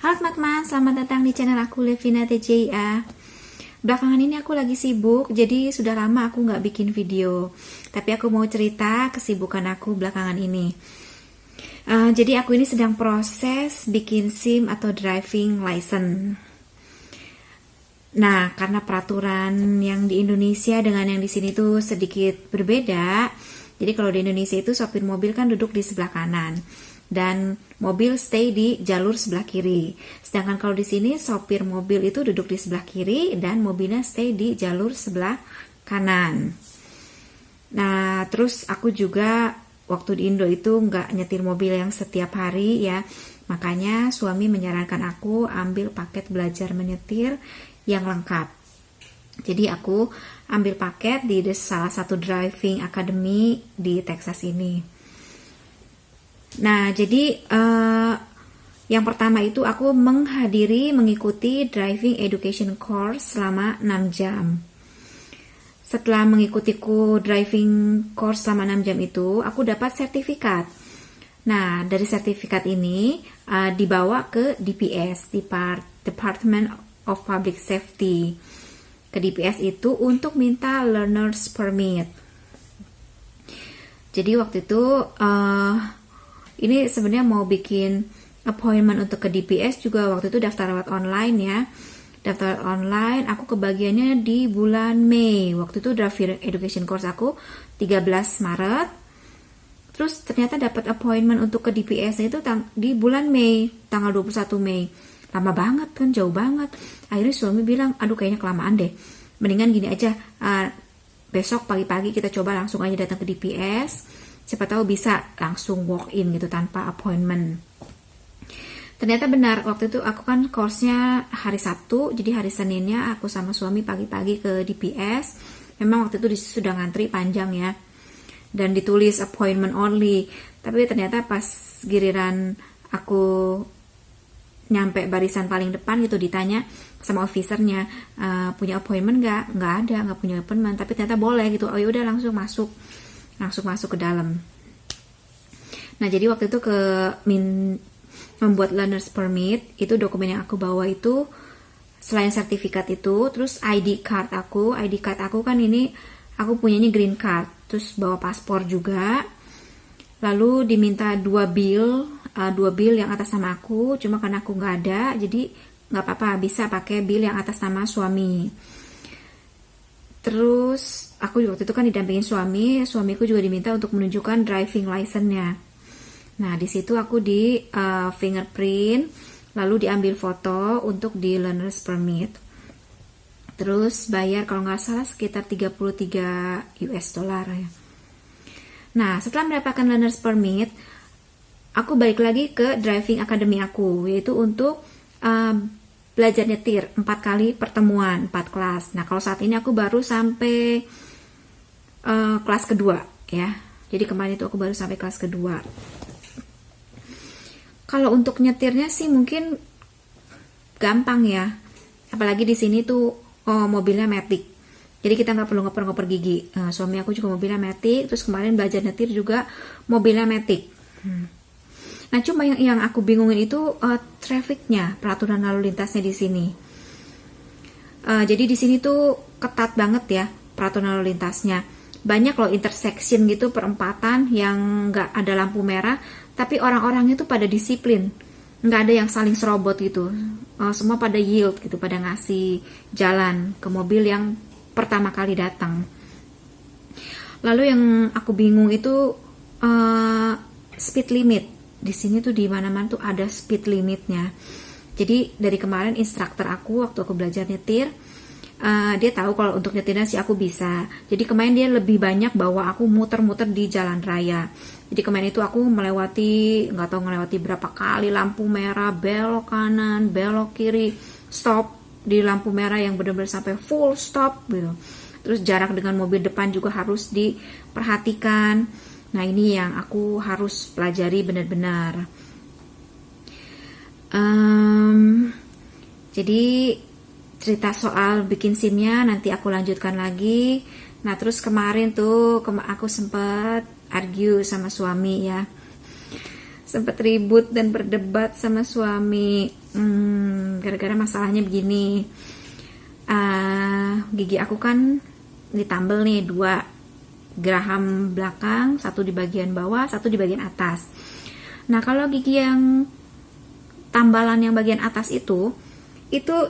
Halo teman-teman, selamat datang di channel aku Levina TJA. Belakangan ini aku lagi sibuk, jadi sudah lama aku nggak bikin video. Tapi aku mau cerita kesibukan aku belakangan ini. Jadi aku ini sedang proses bikin SIM atau driving license. Nah, karena peraturan yang di Indonesia dengan yang di sini tuh sedikit berbeda. Jadi kalau di Indonesia itu sopir mobil kan duduk di sebelah kanan dan mobil stay di jalur sebelah kiri. Sedangkan kalau di sini sopir mobil itu duduk di sebelah kiri dan mobilnya stay di jalur sebelah kanan. Nah, terus aku juga waktu di Indo itu nggak nyetir mobil yang setiap hari ya. Makanya suami menyarankan aku ambil paket belajar menyetir yang lengkap. Jadi aku ambil paket di salah satu driving academy di Texas ini. Nah, jadi yang pertama itu aku mengikuti driving education course selama 6 jam. Setelah mengikuti driving course selama 6 jam itu, aku dapat sertifikat. Nah, dari sertifikat ini dibawa ke DPS, Department of Public Safety. Ke DPS itu untuk minta learner's permit. Jadi waktu itu ini sebenarnya mau bikin appointment untuk ke DPS juga waktu itu daftar lewat online ya. Daftar online, aku kebagiannya di bulan Mei. Waktu itu driving education course aku 13 Maret. Terus ternyata dapat appointment untuk ke DPS itu di bulan Mei, tanggal 21 Mei. Lama banget kan, jauh banget. Akhirnya suami bilang, aduh kayaknya kelamaan deh. Mendingan gini aja, besok pagi-pagi kita coba langsung aja datang ke DPS. Siapa tahu bisa langsung walk in gitu tanpa appointment. Ternyata benar, waktu itu aku kan course-nya hari Sabtu, jadi hari Seninnya aku sama suami pagi-pagi ke DPS. Memang waktu itu sudah ngantri panjang ya. Dan ditulis appointment only. Tapi ternyata pas giliran aku nyampe barisan paling depan gitu ditanya sama officernya, punya appointment nggak ada, nggak punya appointment, tapi ternyata boleh gitu. Oh yaudah langsung masuk ke dalam. Nah, jadi waktu itu membuat learner's permit, itu dokumen yang aku bawa itu selain sertifikat itu, terus ID card aku kan ini aku punyanya green card, terus bawa paspor juga. Lalu diminta dua bill yang atas nama aku, cuma karena aku nggak ada, jadi nggak apa-apa, bisa pakai bill yang atas nama suami. Terus aku waktu itu kan didampingin suamiku juga diminta untuk menunjukkan driving license-nya. Nah, di situ aku di fingerprint, lalu diambil foto untuk di learner's permit. Terus bayar kalau nggak salah sekitar 33 US dollar ya. Nah, setelah mendapatkan learner's permit, aku balik lagi ke driving academy aku, yaitu untuk belajar nyetir 4 kali pertemuan, 4 kelas. Nah, kalau saat ini aku baru sampai kelas kedua ya. Jadi kemarin itu aku baru sampai kelas kedua. Kalau untuk nyetirnya sih mungkin gampang ya. Apalagi di sini tuh mobilnya Matic. Jadi kita nggak perlu ngoper-ngoper gigi. Suami aku juga mobilnya Matic. Terus kemarin belajar nyetir juga mobilnya Matic. Nah, cuma yang aku bingungin itu trafficnya, peraturan lalu lintasnya di sini. Jadi di sini tuh ketat banget ya peraturan lalu lintasnya. Banyak loh intersection gitu, perempatan yang nggak ada lampu merah, tapi orang-orangnya tuh pada disiplin, nggak ada yang saling serobot gitu. Semua pada yield gitu, pada ngasih jalan ke mobil yang pertama kali datang. Lalu yang aku bingung itu speed limit. Di sini tuh di mana-mana tuh ada speed limitnya. Jadi dari kemarin instruktur aku waktu aku belajar nyetir, dia tahu kalau untuk nyetirnya sih aku bisa. Jadi kemarin dia lebih banyak bawa aku muter-muter di jalan raya. Jadi kemarin itu aku nggak tahu melewati berapa kali lampu merah, belok kanan, belok kiri, stop di lampu merah yang benar-benar sampai full stop gitu. Terus jarak dengan mobil depan juga harus diperhatikan. Nah, ini yang aku harus pelajari benar-benar. Jadi cerita soal bikin SIM-nya nanti aku lanjutkan lagi. Nah, terus kemarin tuh aku sempat argue sama suami ya. sempat ribut dan berdebat sama suami. Gara-gara masalahnya begini. Gigi aku kan ditambal nih 2 geraham belakang, 1 di bagian bawah, 1 di bagian atas. Nah, kalau gigi yang tambalan yang bagian atas itu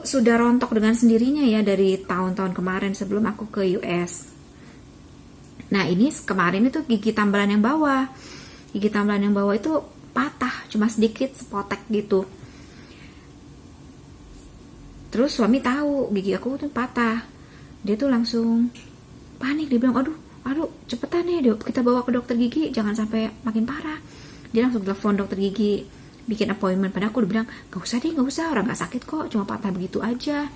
sudah rontok dengan sendirinya ya dari tahun-tahun kemarin sebelum aku ke US. Nah, ini kemarin itu gigi tambalan yang bawah. Gigi tambalan yang bawah itu patah, cuma sedikit, sepotek gitu. Terus suami tahu gigi aku tuh patah. Dia tuh langsung panik, dia bilang, aduh, cepetan ya, kita bawa ke dokter gigi, jangan sampai makin parah. Dia langsung telepon dokter gigi, bikin appointment. Padahal aku udah bilang, gak usah, orang gak sakit kok, cuma patah begitu aja.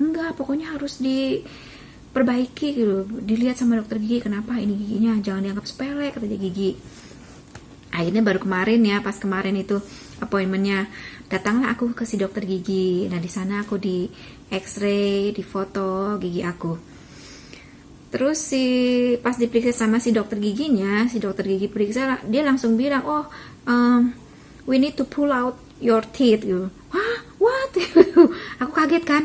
Enggak, pokoknya harus diperbaiki gitu, dilihat sama dokter gigi kenapa ini giginya, jangan dianggap sepele, kata dia gigi. Akhirnya baru kemarin ya, pas kemarin itu appointmentnya, datanglah aku ke si dokter gigi. Nah, di sana aku di X-ray, di foto gigi aku. Terus pas diperiksa sama si dokter giginya, si dokter gigi periksa, dia langsung bilang, we need to pull out your teeth gitu. Wah, what? Aku kaget kan,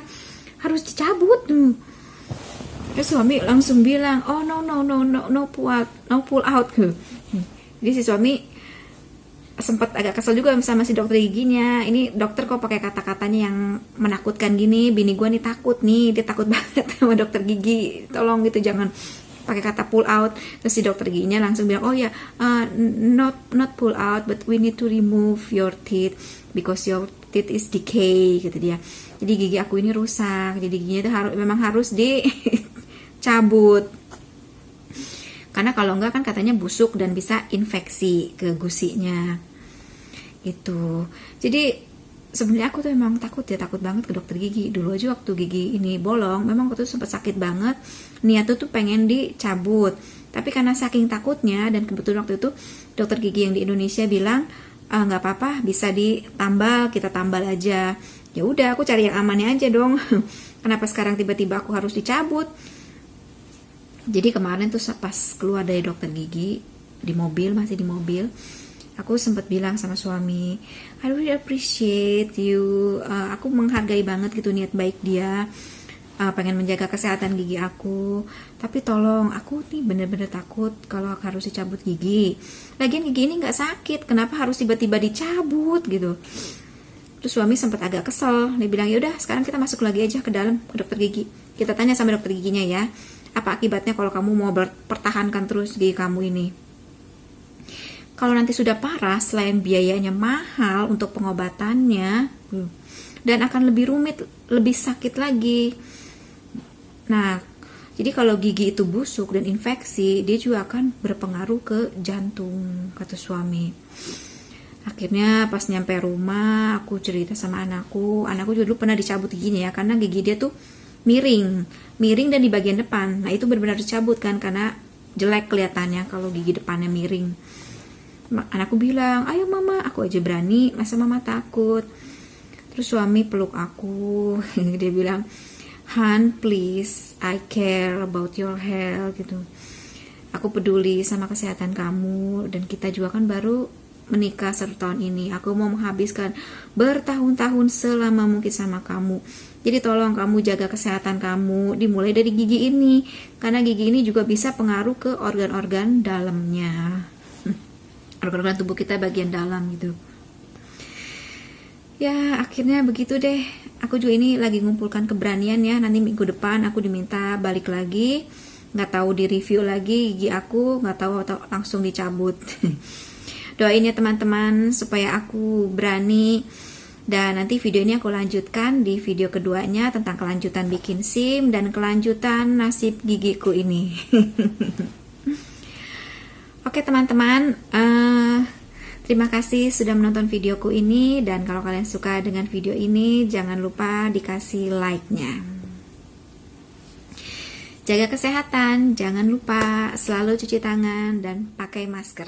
harus dicabut. Terus suami langsung bilang, no pull out gitu. Jadi si suami sempat agak kesel juga sama si dokter giginya. Ini dokter kok pakai kata-katanya yang menakutkan gini, bini gue nih takut nih, dia takut banget sama dokter gigi, tolong gitu jangan pakai kata pull out. Terus si dokter giginya langsung bilang, not pull out, but we need to remove your teeth because your teeth is decay, gitu dia. Jadi gigi aku ini rusak, jadi giginya itu memang harus dicabut. Karena kalau enggak kan katanya busuk dan bisa infeksi ke gusinya. Gitu. Jadi sebenarnya aku tuh emang takut banget ke dokter gigi. Dulu aja waktu gigi ini bolong, memang waktu itu sempat sakit banget. Niatnya tuh pengen dicabut. Tapi karena saking takutnya, dan kebetulan waktu itu dokter gigi yang di Indonesia bilang, nggak apa-apa, bisa ditambal, kita tambal aja. Ya udah, aku cari yang amannya aja dong. Kenapa sekarang tiba-tiba aku harus dicabut? Jadi kemarin tuh pas keluar dari dokter gigi, masih di mobil, aku sempat bilang sama suami, I really appreciate you, aku menghargai banget gitu niat baik dia, pengen menjaga kesehatan gigi aku, tapi tolong, aku nih bener-bener takut kalau harus dicabut gigi. Lagian gigi ini gak sakit, kenapa harus tiba-tiba dicabut gitu. Terus suami sempat agak kesel, dia bilang, yaudah sekarang kita masuk lagi aja ke dalam, ke dokter gigi, kita tanya sama dokter giginya ya, apa akibatnya kalau kamu mau pertahankan terus gigi kamu ini. Kalau nanti sudah parah, selain biayanya mahal untuk pengobatannya, dan akan lebih rumit, lebih sakit lagi. Nah, jadi kalau gigi itu busuk dan infeksi, dia juga akan berpengaruh ke jantung, kata suami. Akhirnya pas nyampe rumah, aku cerita sama anakku juga dulu pernah dicabut giginya ya, karena gigi dia tuh miring dan di bagian depan. Nah, itu benar-benar dicabut kan, karena jelek kelihatannya kalau gigi depannya miring. Anakku bilang, ayo mama, aku aja berani, masa mama takut. Terus suami peluk aku, dia bilang, Han, please, I care about your health gitu. Aku peduli sama kesehatan kamu, dan kita juga kan baru menikah 1 tahun ini. Aku mau menghabiskan bertahun-tahun selama mungkin sama kamu. Jadi tolong kamu jaga kesehatan kamu, dimulai dari gigi ini, karena gigi ini juga bisa pengaruh ke organ-organ dalamnya, organ-organ tubuh kita bagian dalam gitu. Ya akhirnya begitu deh. Aku juga ini lagi ngumpulkan keberanian ya. Nanti minggu depan aku diminta balik lagi, nggak tahu di review lagi gigi aku, nggak tahu atau langsung dicabut. Doain ya teman-teman supaya aku berani. Dan nanti video ini aku lanjutkan di video keduanya tentang kelanjutan bikin SIM dan kelanjutan nasib gigiku ini. Oke teman-teman, terima kasih sudah menonton videoku ini, dan kalau kalian suka dengan video ini jangan lupa dikasih like-nya. Jaga kesehatan, jangan lupa selalu cuci tangan dan pakai masker.